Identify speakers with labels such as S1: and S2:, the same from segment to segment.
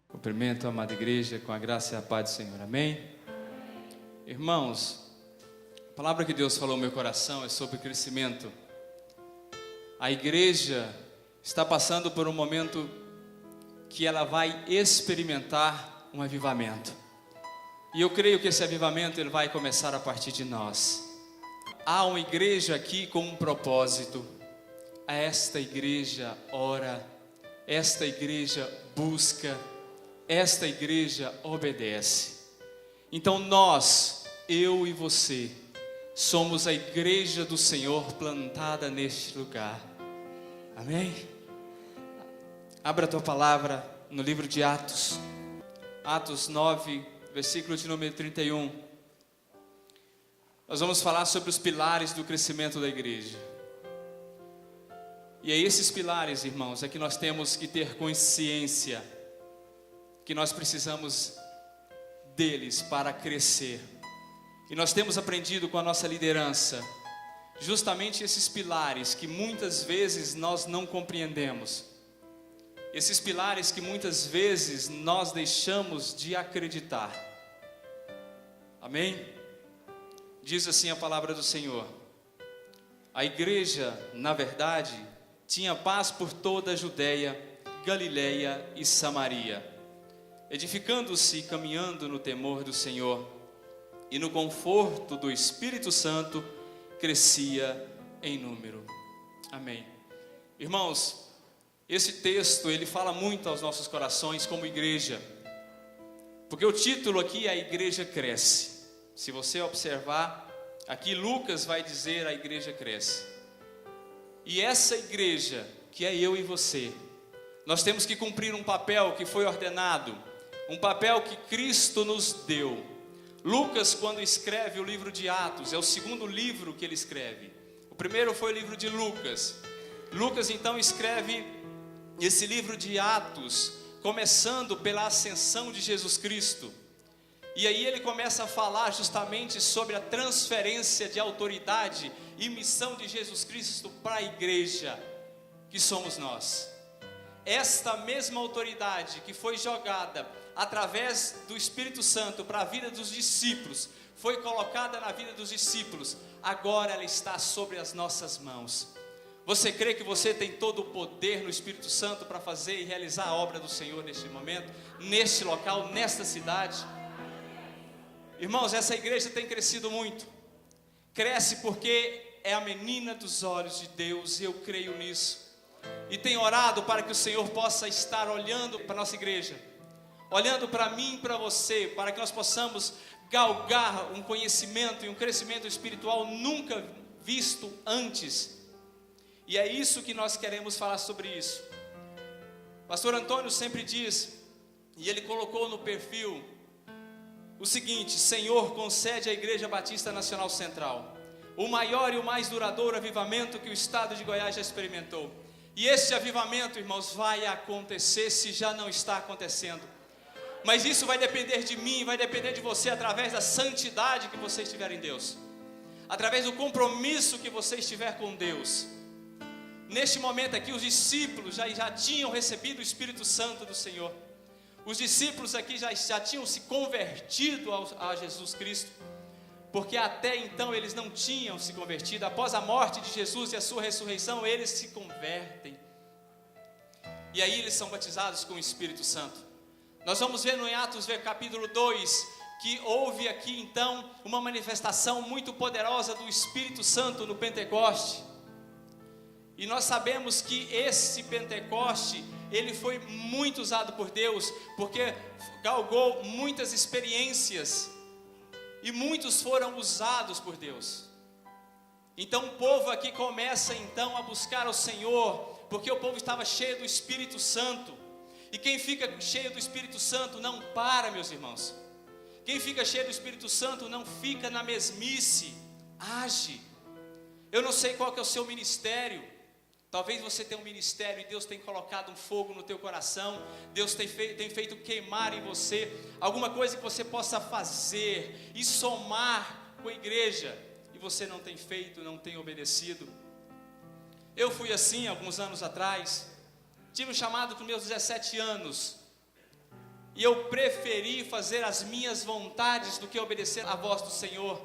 S1: Cumprimento a amada igreja com a graça e a paz do Senhor, amém? Irmãos, a palavra que Deus falou no meu coração é sobre crescimento. A igreja está passando por um momento que ela vai experimentar um avivamento. E eu creio que esse avivamento ele vai começar a partir de nós. Há uma igreja aqui com um propósito. Esta igreja ora, esta igreja busca, esta igreja obedece. Então nós, eu e você, somos a igreja do Senhor plantada neste lugar. Amém? Abra a tua palavra no livro de Atos. Atos 9, versículo de número 31. Nós vamos falar sobre os pilares do crescimento da igreja. E é esses pilares, irmãos, é que nós temos que ter consciência que nós precisamos deles para crescer. E nós temos aprendido com a nossa liderança justamente esses pilares que muitas vezes nós não compreendemos. Esses pilares que muitas vezes nós deixamos de acreditar. Amém? Diz assim a palavra do Senhor: a igreja, na verdade, tinha paz por toda a Judeia, Galileia e Samaria, edificando-se e caminhando no temor do Senhor, e no conforto do Espírito Santo, crescia em número. Amém. Irmãos, esse texto, ele fala muito aos nossos corações como igreja, porque o título aqui é A Igreja Cresce. Se você observar, aqui Lucas vai dizer a igreja cresce. E essa igreja, que é eu e você, nós temos que cumprir um papel que foi ordenado, um papel que Cristo nos deu. Lucas, quando escreve o livro de Atos, é o segundo livro que ele escreve. O primeiro foi o livro de Lucas. Lucas então escreve esse livro de Atos, começando pela ascensão de Jesus Cristo. E aí ele começa a falar justamente sobre a transferência de autoridade e missão de Jesus Cristo para a igreja, que somos nós. Esta mesma autoridade que foi jogada através do Espírito Santo para a vida dos discípulos, foi colocada na vida dos discípulos, agora ela está sobre as nossas mãos. Você crê que você tem todo o poder no Espírito Santo para fazer e realizar a obra do Senhor neste momento, neste local, nesta cidade? Irmãos, essa igreja tem crescido muito. Cresce porque é a menina dos olhos de Deus, e eu creio nisso. E tenho orado para que o Senhor possa estar olhando para a nossa igreja, olhando para mim e para você, para que nós possamos galgar um conhecimento e um crescimento espiritual nunca visto antes. E é isso que nós queremos falar sobre isso. Pastor Antônio sempre diz, e ele colocou no perfil o seguinte: Senhor, concede à Igreja Batista Nacional Central o maior e o mais duradouro avivamento que o estado de Goiás já experimentou. E esse avivamento, irmãos, vai acontecer, se já não está acontecendo. Mas isso vai depender de mim, vai depender de você, através da santidade que você estiver em Deus, através do compromisso que você estiver com Deus. Neste momento aqui, os discípulos já tinham recebido o Espírito Santo do Senhor. Os discípulos aqui já tinham se convertido a Jesus Cristo, porque até então eles não tinham se convertido. Após a morte de Jesus e a sua ressurreição, eles se convertem. E aí eles são batizados com o Espírito Santo. Nós vamos ver no Atos capítulo 2, que houve aqui então uma manifestação muito poderosa do Espírito Santo no Pentecoste. E nós sabemos que esse Pentecoste, ele foi muito usado por Deus, porque galgou muitas experiências, e muitos foram usados por Deus. Então o povo aqui começa então a buscar ao Senhor, porque o povo estava cheio do Espírito Santo. E quem fica cheio do Espírito Santo não para, meus irmãos. Quem fica cheio do Espírito Santo não fica na mesmice, age. Eu não sei qual que é o seu ministério, Talvez você tenha um ministério e Deus tem colocado um fogo no teu coração, Deus tem feito queimar em você alguma coisa que você possa fazer e somar com a igreja, e você não tem feito, não tem obedecido. Eu fui assim alguns anos atrás, tive um chamado com meus 17 anos, e eu preferi fazer as minhas vontades do que obedecer à voz do Senhor.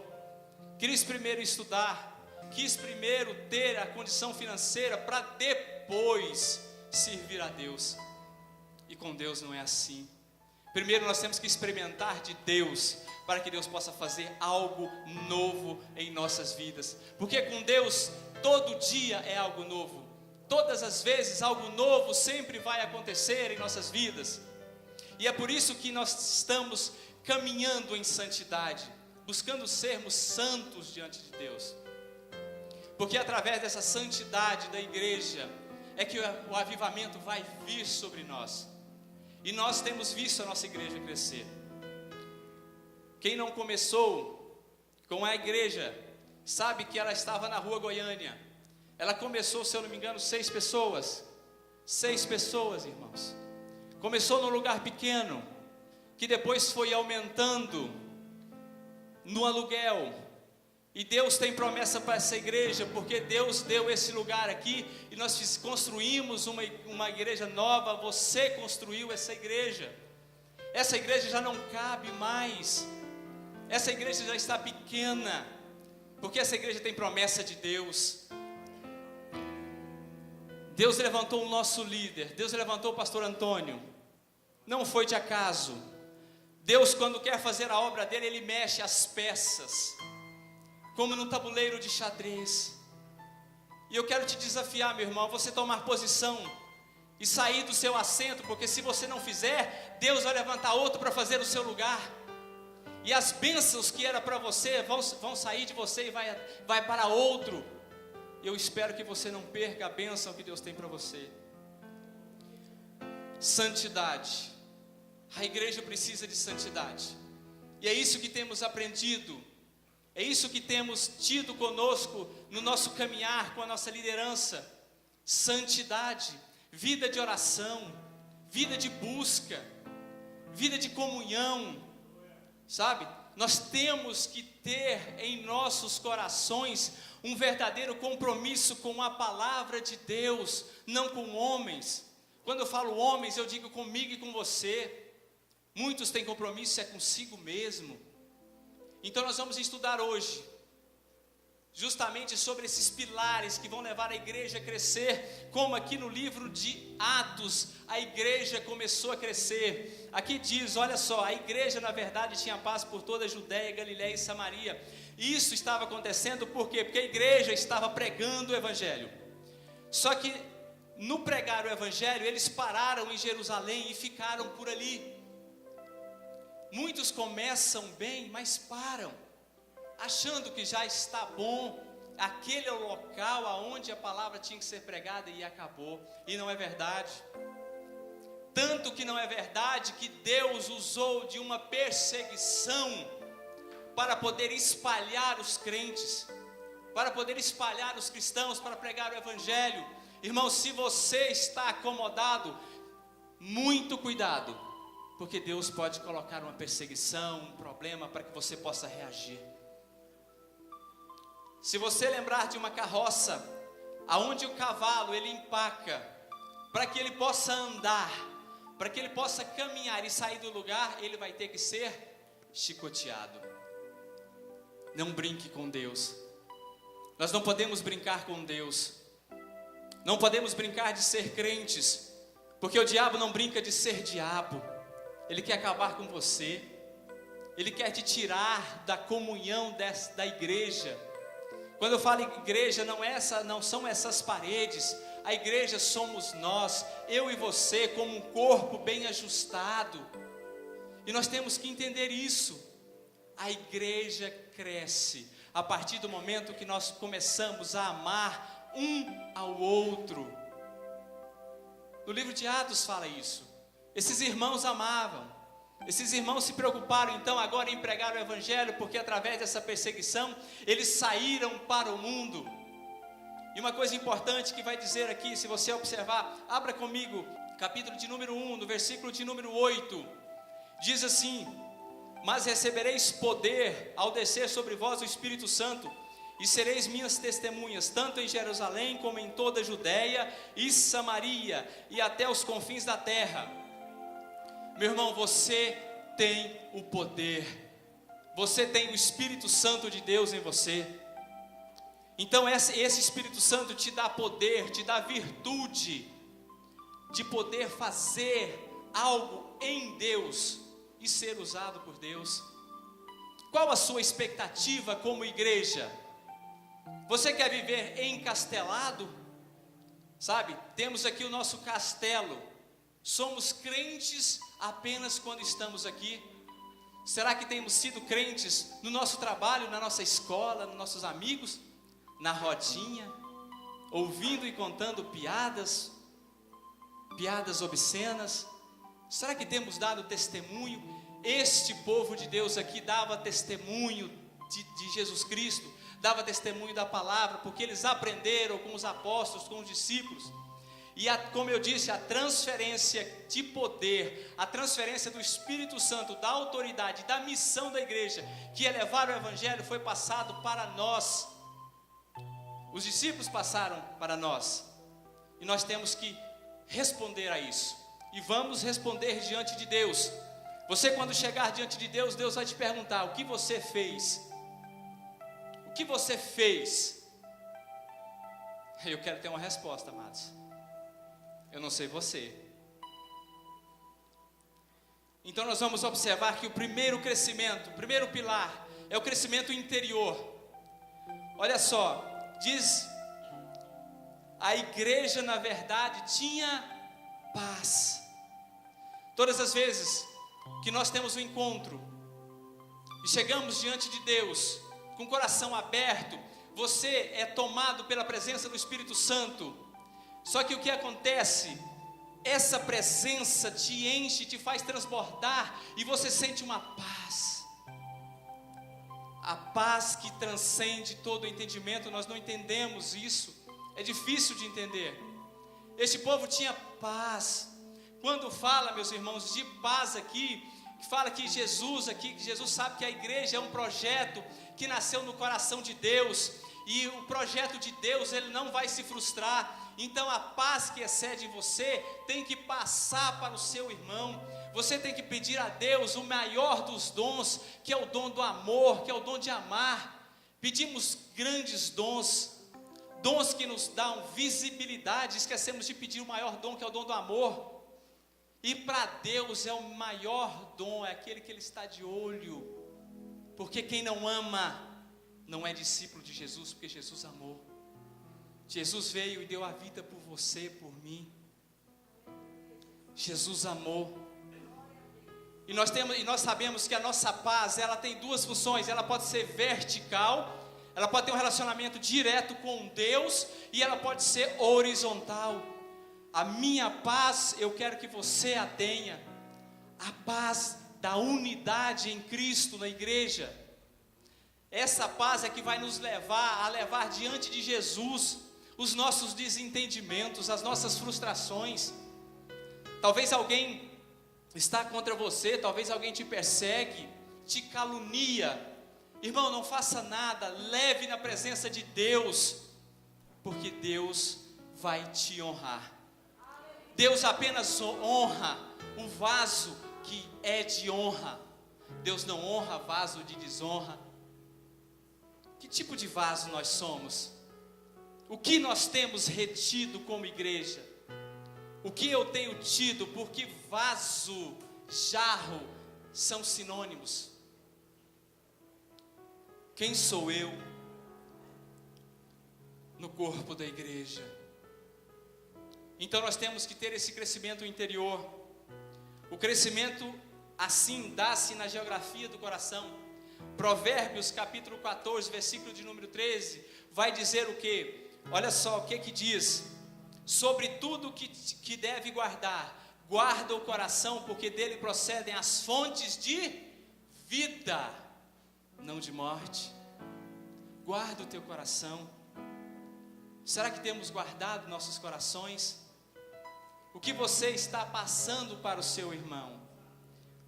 S1: Quis primeiro estudar, quis primeiro ter a condição financeira para depois servir a Deus. E com Deus não é assim. Primeiro nós temos que experimentar de Deus, para que Deus possa fazer algo novo em nossas vidas. Porque com Deus, todo dia é algo novo. Todas as vezes algo novo sempre vai acontecer em nossas vidas. E é por isso que nós estamos caminhando em santidade, buscando sermos santos diante de Deus. Porque através dessa santidade da igreja é que o avivamento vai vir sobre nós. E nós temos visto a nossa igreja crescer. Quem não começou com a igreja, sabe que ela estava na rua Goiânia. Ela começou, se eu não me engano, 6 pessoas. 6 pessoas, irmãos. Começou num lugar pequeno, que depois foi aumentando no aluguel. E Deus tem promessa para essa igreja, porque Deus deu esse lugar aqui, e nós construímos uma igreja nova. Você construiu essa igreja. Essa igreja já não cabe mais. Essa igreja já está pequena, porque essa igreja tem promessa de Deus. Deus levantou o nosso líder, Deus levantou o pastor Antônio. Não foi de acaso. Deus, quando quer fazer a obra dele, Ele mexe as peças, como no tabuleiro de xadrez. E eu quero te desafiar, meu irmão, a você tomar posição e sair do seu assento, porque se você não fizer, Deus vai levantar outro para fazer o seu lugar. E as bênçãos que era para você vão sair de você e vai para outro. Eu espero que você não perca a bênção que Deus tem para você. Santidade. A igreja precisa de santidade. E é isso que temos aprendido. É isso que temos tido conosco no nosso caminhar com a nossa liderança. Santidade, vida de oração, vida de busca, vida de comunhão. Sabe? Nós temos que ter em nossos corações um verdadeiro compromisso com a palavra de Deus, não com homens. Quando eu falo homens, eu digo comigo e com você. Muitos têm compromisso consigo mesmo. Então nós vamos estudar hoje justamente sobre esses pilares que vão levar a igreja a crescer, como aqui no livro de Atos, a igreja começou a crescer. Aqui diz, olha só, a igreja na verdade tinha paz por toda a Judéia, Galiléia e Samaria. Isso estava acontecendo por quê? Porque a igreja estava pregando o evangelho. Só que no pregar o evangelho, eles pararam em Jerusalém e ficaram por ali. Muitos começam bem, mas param, achando que já está bom, aquele é o local aonde a palavra tinha que ser pregada, e acabou. E não é verdade. Tanto que não é verdade que Deus usou de uma perseguição para poder espalhar os crentes, para poder espalhar os cristãos, para pregar o evangelho. Irmão, se você está acomodado, muito cuidado, porque Deus pode colocar uma perseguição, um problema, para que você possa reagir. Se você lembrar de uma carroça, aonde o cavalo ele empaca, para que ele possa andar, para que ele possa caminhar e sair do lugar, ele vai ter que ser chicoteado. Não brinque com Deus. Nós não podemos brincar com Deus. Não podemos brincar de ser crentes, porque o diabo não brinca de ser diabo. Ele quer acabar com você. Ele quer te tirar da comunhão da igreja. Quando eu falo igreja, não são essas paredes. A igreja somos nós, eu e você, como um corpo bem ajustado. E nós temos que entender isso. A igreja cresce a partir do momento que nós começamos a amar um ao outro. No livro de Atos fala isso. Esses irmãos amavam. Esses irmãos se preocuparam então agora em pregar o evangelho, porque através dessa perseguição eles saíram para o mundo. E uma coisa importante que vai dizer aqui, se você observar, abra comigo, capítulo de número 1, no versículo de número 8, diz assim: mas recebereis poder ao descer sobre vós o Espírito Santo, e sereis minhas testemunhas, tanto em Jerusalém como em toda a Judéia e Samaria, e até os confins da terra. Meu irmão, você tem o poder, você tem o Espírito Santo de Deus em você. Então esse Espírito Santo te dá poder, te dá virtude de poder fazer algo em Deus e ser usado por Deus. Qual a sua expectativa como igreja? Você quer viver encastelado? Sabe, temos aqui o nosso castelo. Somos crentes apenas quando estamos aqui. Será que temos sido crentes no nosso trabalho, na nossa escola, nos nossos amigos, na rodinha, ouvindo e contando piadas obscenas? Será que temos dado testemunho? Este povo de Deus aqui dava testemunho de Jesus Cristo, dava testemunho da palavra, porque eles aprenderam com os apóstolos, com os discípulos. E como eu disse, a transferência de poder, a transferência do Espírito Santo, da autoridade, da missão da igreja, que é levar o Evangelho, foi passado para nós. Os discípulos passaram para nós, e nós temos que responder a isso, e vamos responder diante de Deus. Você, quando chegar diante de Deus, Deus vai te perguntar: o que você fez? O que você fez? Eu quero ter uma resposta, amados. Eu não sei você. Então nós vamos observar que o primeiro crescimento, o primeiro pilar, é o crescimento interior. Olha só, diz: a igreja na verdade tinha paz. Todas as vezes que nós temos um encontro e chegamos diante de Deus com o coração aberto, você é tomado pela presença do Espírito Santo. Só que o que acontece? Essa presença te enche, te faz transbordar, e você sente uma paz. A paz que transcende todo o entendimento. Nós não entendemos isso, é difícil de entender. Este povo tinha paz. Quando fala, meus irmãos, de paz aqui, fala que Jesus sabe que a igreja é um projeto que nasceu no coração de Deus, e o projeto de Deus, ele não vai se frustrar. Então a paz que excede em você tem que passar para o seu irmão. Você tem que pedir a Deus o maior dos dons, que é o dom do amor, que é o dom de amar. Pedimos grandes dons, dons que nos dão visibilidade, esquecemos de pedir o maior dom, que é o dom do amor. E para Deus é o maior dom, é aquele que Ele está de olho, porque quem não ama não é discípulo de Jesus, porque Jesus amou. Jesus veio e deu a vida por você, por mim. Jesus amou. E nós sabemos que a nossa paz, ela tem duas funções. Ela pode ser vertical, ela pode ter um relacionamento direto com Deus, e ela pode ser horizontal. A minha paz, eu quero que você a tenha. A paz da unidade em Cristo, na igreja. Essa paz é que vai nos levar diante de Jesus os nossos desentendimentos, as nossas frustrações. Talvez alguém está contra você, talvez alguém te persegue, te calunia. Irmão, não faça nada, leve na presença de Deus, porque Deus vai te honrar. Deus apenas honra o vaso que é de honra. Deus não honra vaso de desonra. Que tipo de vaso nós somos? O que nós temos retido como igreja? O que eu tenho tido? Porque vaso, jarro são sinônimos. Quem sou eu no corpo da igreja? Então nós temos que ter esse crescimento interior. O crescimento assim dá-se na geografia do coração. Provérbios capítulo 14, versículo de número 13, vai dizer o quê? Olha só o que diz: sobre tudo que deve guardar, guarda o coração, porque dele procedem as fontes de vida, não de morte. Guarda o teu coração. Será que temos guardado nossos corações? O que você está passando para o seu irmão?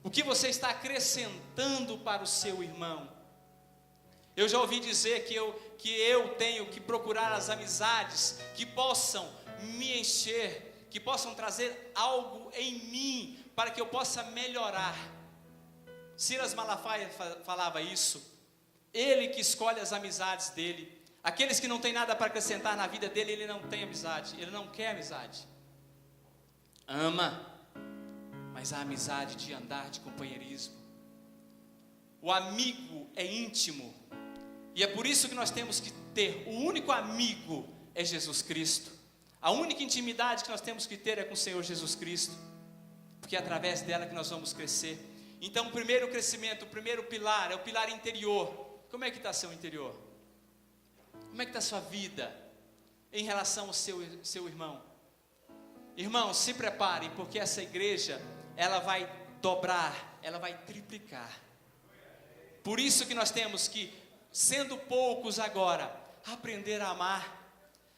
S1: O que você está acrescentando para o seu irmão? Eu já ouvi dizer que eu tenho que procurar as amizades que possam me encher, que possam trazer algo em mim, para que eu possa melhorar. Silas Malafaia falava isso. Ele que escolhe as amizades dele. Aqueles que não têm nada para acrescentar na vida dele, ele não tem amizade, ele não quer amizade. Ama, mas a amizade de andar de companheirismo. O amigo é íntimo, e é por isso que nós temos que ter, o único amigo é Jesus Cristo. A única intimidade que nós temos que ter é com o Senhor Jesus Cristo, porque é através dela que nós vamos crescer. Então o primeiro crescimento, o primeiro pilar, é o pilar interior. Como é que está seu interior? Como é que está a sua vida em relação ao seu irmão? Irmãos, se preparem, porque essa igreja, ela vai dobrar, ela vai triplicar. Por isso que nós temos que, sendo poucos agora, aprender a amar.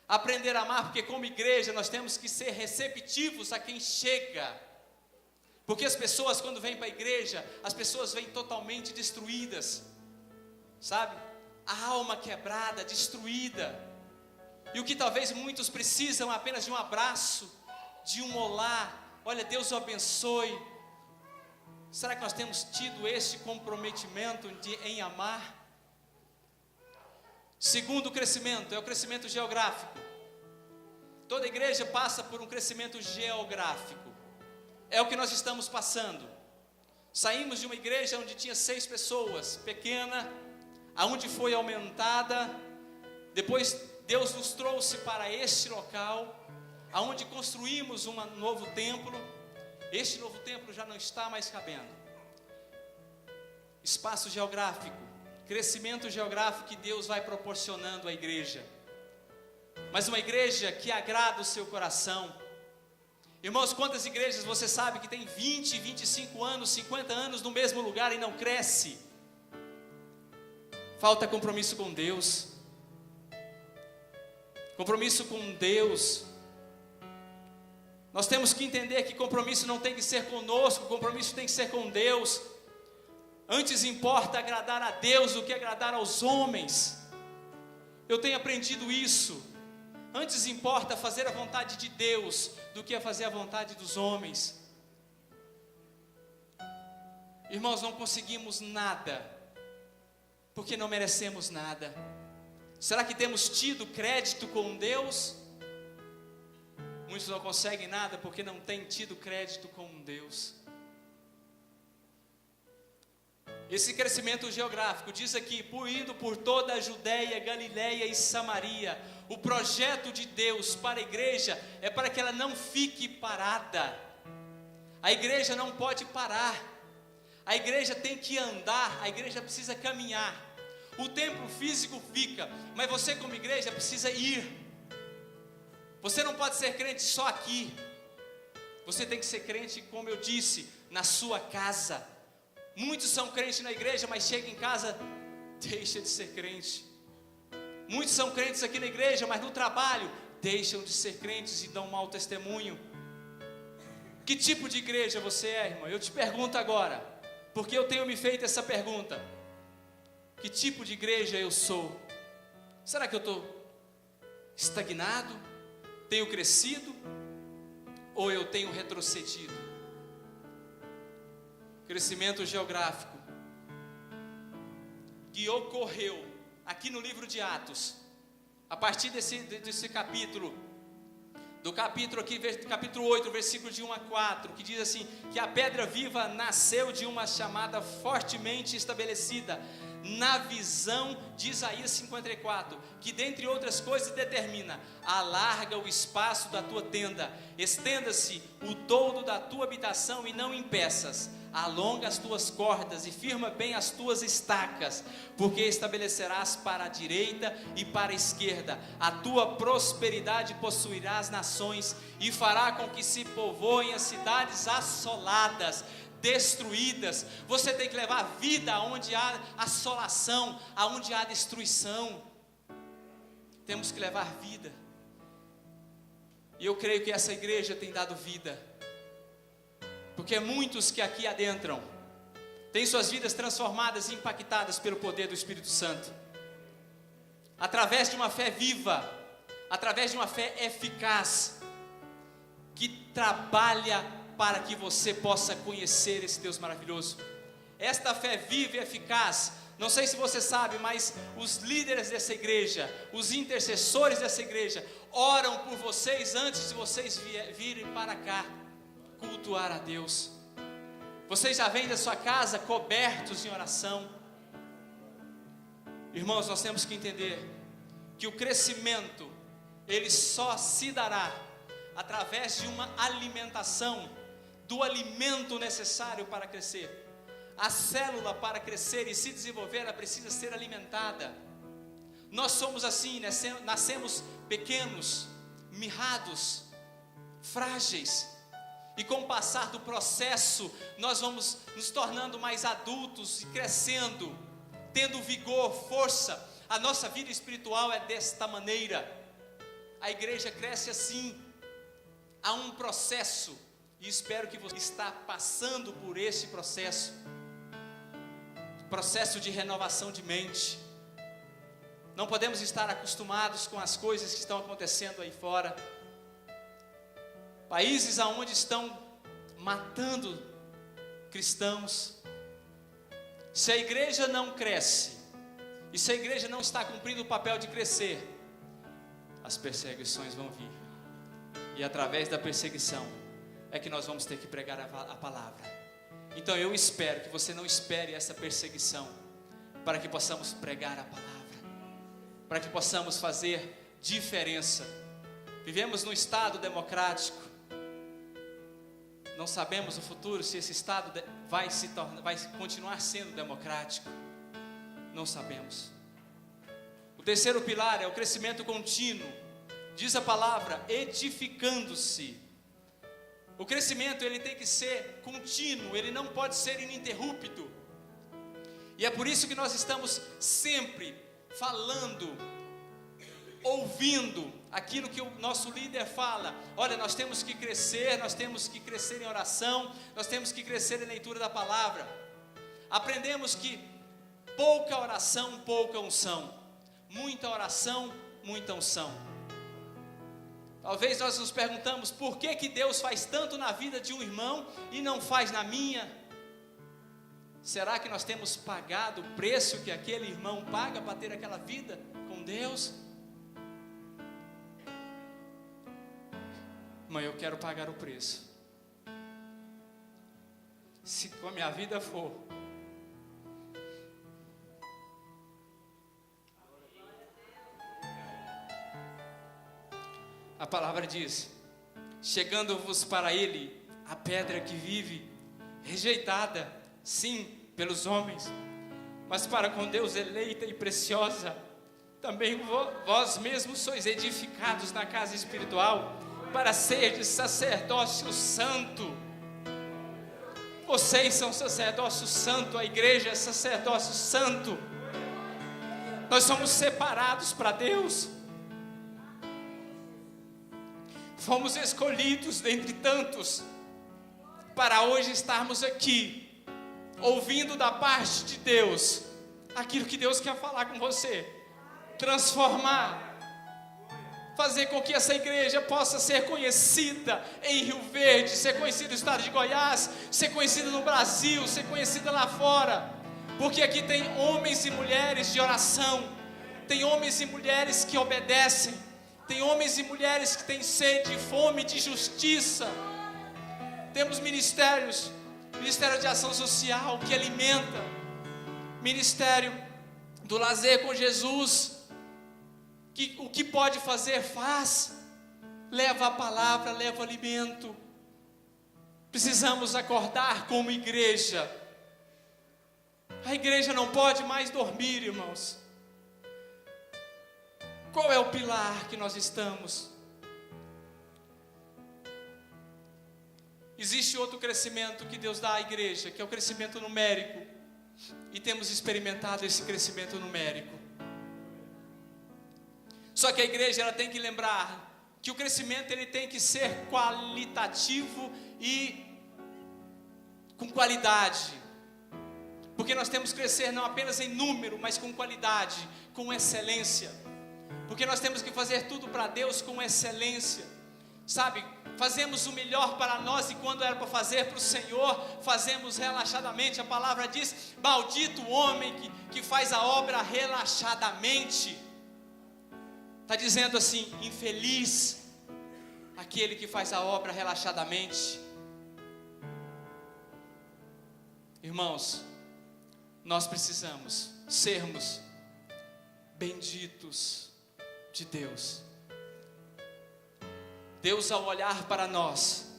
S1: Aprender a amar, porque como igreja nós temos que ser receptivos a quem chega. Porque as pessoas, quando vêm para a igreja, as pessoas vêm totalmente destruídas, sabe? A alma quebrada, destruída. E o que talvez muitos precisam apenas de um abraço, de um olá. Olha, Deus o abençoe. Será que nós temos tido esse comprometimento em amar? Segundo crescimento, é o crescimento geográfico. Toda igreja passa por um crescimento geográfico. É o que nós estamos passando. Saímos de uma igreja onde tinha 6 pessoas, pequena, aonde foi aumentada. Depois Deus nos trouxe para este local, aonde construímos um novo templo. Este novo templo já não está mais cabendo. Espaço geográfico, crescimento geográfico que Deus vai proporcionando à igreja. Mas uma igreja que agrada o seu coração. Irmãos, quantas igrejas você sabe que tem 20, 25 anos, 50 anos no mesmo lugar e não cresce? Falta compromisso com Deus. Compromisso com Deus. Nós temos que entender que compromisso não tem que ser conosco, compromisso tem que ser com Deus. Antes importa agradar a Deus do que agradar aos homens. Eu tenho aprendido isso. Antes importa fazer a vontade de Deus do que fazer a vontade dos homens. Irmãos, não conseguimos nada, porque não merecemos nada. Será que temos tido crédito com Deus? Muitos não conseguem nada porque não têm tido crédito com Deus. Esse crescimento geográfico diz aqui, indo por toda a Judeia, Galileia e Samaria. O projeto de Deus para a igreja é para que ela não fique parada. A igreja não pode parar. A igreja tem que andar, a igreja precisa caminhar. O templo físico fica, mas você como igreja precisa ir. Você não pode ser crente só aqui. Você tem que ser crente, como eu disse, na sua casa. Muitos são crentes na igreja, mas chega em casa, deixa de ser crente. Muitos são crentes aqui na igreja, mas no trabalho, deixam de ser crentes e dão mau testemunho. Que tipo de igreja você é, irmão? Eu te pergunto agora, porque eu tenho me feito essa pergunta. Que tipo de igreja eu sou? Será que eu estou estagnado? Tenho crescido? Ou eu tenho retrocedido? Crescimento geográfico que ocorreu aqui no livro de Atos, a partir desse capítulo, do capítulo aqui, capítulo 8, versículo de 1 a 4, que diz assim, que a pedra viva nasceu de uma chamada fortemente estabelecida, na visão de Isaías 54, que dentre outras coisas determina: alarga o espaço da tua tenda, estenda-se o toldo da tua habitação e não impeças, alonga as tuas cordas e firma bem as tuas estacas, porque estabelecerás para a direita e para a esquerda, a tua prosperidade possuirá as nações e fará com que se povoem as cidades assoladas, destruídas. Você tem que levar vida aonde há assolação, aonde há destruição. Temos que levar vida. E eu creio que essa igreja tem dado vida, porque muitos que aqui adentram têm suas vidas transformadas e impactadas pelo poder do Espírito Santo, através de uma fé viva, através de uma fé eficaz, que trabalha para que você possa conhecer esse Deus maravilhoso. Esta fé viva e eficaz, não sei se você sabe, mas os líderes dessa igreja, os intercessores dessa igreja, oram por vocês antes de vocês virem para cá cultuar a Deus. Vocês já vêm da sua casa cobertos em oração. Irmãos, nós temos que entender que o crescimento, ele só se dará através de uma alimentação, do alimento necessário para crescer. A célula, para crescer e se desenvolver, ela precisa ser alimentada. Nós somos assim, nascemos pequenos, mirrados, frágeis, e com o passar do processo, nós vamos nos tornando mais adultos e crescendo, tendo vigor, força. A nossa vida espiritual é desta maneira. A igreja cresce assim. Há um processo, e espero que você está passando por esse processo de renovação de mente. Não podemos estar acostumados com as coisas que estão acontecendo aí fora. Países onde estão matando cristãos. Se a igreja não cresce, e se a igreja não está cumprindo o papel de crescer, as perseguições vão vir. E através da perseguição é que nós vamos ter que pregar a palavra. Então eu espero que você não espere essa perseguição, para que possamos pregar a palavra, para que possamos fazer diferença. Vivemos num estado democrático. Não sabemos o futuro, se esse estado vai continuar sendo democrático. Não sabemos. O terceiro pilar é o crescimento contínuo. Diz a palavra, edificando-se. O crescimento, ele tem que ser contínuo, ele não pode ser ininterrupto. E é por isso que nós estamos sempre falando, ouvindo aquilo que o nosso líder fala. Olha, nós temos que crescer em oração, nós temos que crescer em leitura da palavra. Aprendemos que pouca oração, pouca unção. Muita oração, muita unção. Talvez nós nos perguntamos, por que Deus faz tanto na vida de um irmão e não faz na minha? Será que nós temos pagado o preço que aquele irmão paga para ter aquela vida com Deus? Mãe, eu quero pagar o preço. Se com a minha vida for, a palavra diz, chegando-vos para ele a pedra que vive, rejeitada, sim, pelos homens, mas para com Deus eleita e preciosa. Também vós mesmos sois edificados na casa espiritual, para seres sacerdócio santo. Vocês são sacerdócio santo, a igreja é sacerdócio santo. Nós somos separados para Deus. Fomos escolhidos dentre tantos, para hoje estarmos aqui, ouvindo da parte de Deus, aquilo que Deus quer falar com você, transformar, fazer com que essa igreja possa ser conhecida em Rio Verde, ser conhecida no estado de Goiás, ser conhecida no Brasil, ser conhecida lá fora, porque aqui tem homens e mulheres de oração, tem homens e mulheres que obedecem, tem homens e mulheres que têm sede e fome de justiça. Temos Ministério de Ação Social que alimenta, Ministério do Lazer com Jesus, que o que pode fazer, faz, leva a palavra, leva o alimento. Precisamos acordar como igreja. A igreja não pode mais dormir, irmãos. Qual é o pilar que nós estamos? Existe outro crescimento que Deus dá à igreja, que é o crescimento numérico. E temos experimentado esse crescimento numérico. Só que a igreja ela tem que lembrar que o crescimento ele tem que ser qualitativo e com qualidade. Porque nós temos que crescer não apenas em número, mas com qualidade, com excelência. Porque nós temos que fazer tudo para Deus com excelência. Sabe, fazemos o melhor para nós e quando era para fazer para o Senhor, fazemos relaxadamente. A palavra diz, maldito o homem que faz a obra relaxadamente. Está dizendo assim, infeliz aquele que faz a obra relaxadamente. Irmãos, nós precisamos sermos benditos de Deus. Deus, ao olhar para nós,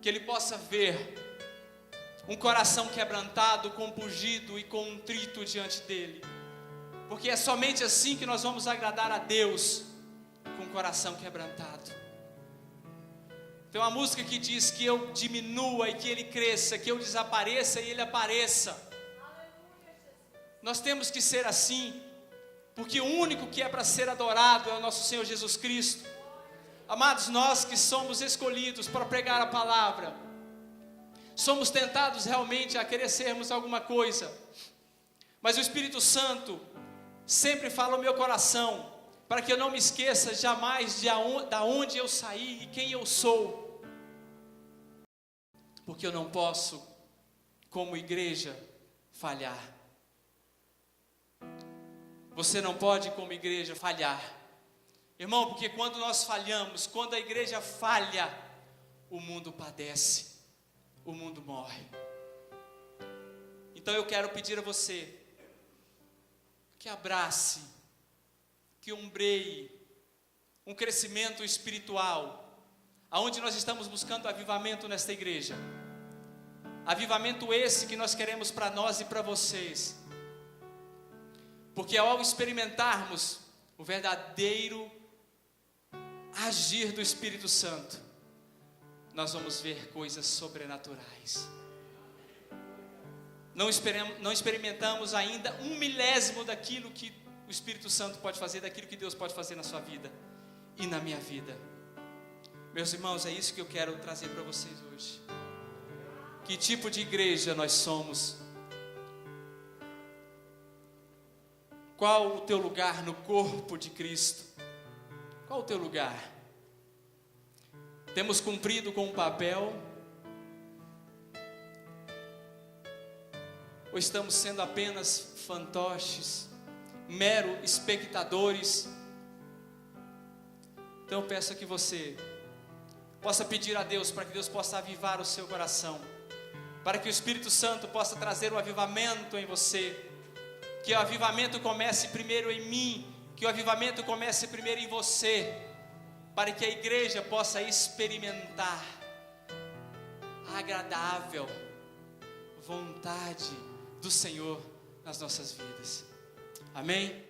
S1: que Ele possa ver um coração quebrantado, compungido e contrito diante dEle, porque é somente assim que nós vamos agradar a Deus, com o coração quebrantado. Tem uma música que diz que eu diminua e que Ele cresça, que eu desapareça e Ele apareça. Nós temos que ser assim, porque o único que é para ser adorado é o nosso Senhor Jesus Cristo. Amados, nós que somos escolhidos para pregar a palavra, somos tentados realmente a querer sermos alguma coisa, mas o Espírito Santo sempre fala ao meu coração, para que eu não me esqueça jamais da onde eu saí e quem eu sou, porque eu não posso, como igreja, falhar. Você não pode, como igreja, falhar. Irmão, porque quando nós falhamos, quando a igreja falha, o mundo padece, o mundo morre. Então eu quero pedir a você, que abrace, que ombreie um crescimento espiritual, aonde nós estamos buscando avivamento nesta igreja. Avivamento esse que nós queremos para nós e para vocês. Porque ao experimentarmos o verdadeiro agir do Espírito Santo, nós vamos ver coisas sobrenaturais. Não experimentamos ainda 1/1000 daquilo que o Espírito Santo pode fazer, daquilo que Deus pode fazer na sua vida e na minha vida. Meus irmãos, é isso que eu quero trazer para vocês hoje. Que tipo de igreja nós somos? Qual o teu lugar no corpo de Cristo? Qual o teu lugar? Temos cumprido com o papel? Ou estamos sendo apenas fantoches, mero espectadores? Então eu peço que você possa pedir a Deus, para que Deus possa avivar o seu coração, para que o Espírito Santo possa trazer um avivamento em você, que o avivamento comece primeiro em mim, que o avivamento comece primeiro em você, para que a igreja possa experimentar a agradável vontade do Senhor nas nossas vidas. Amém?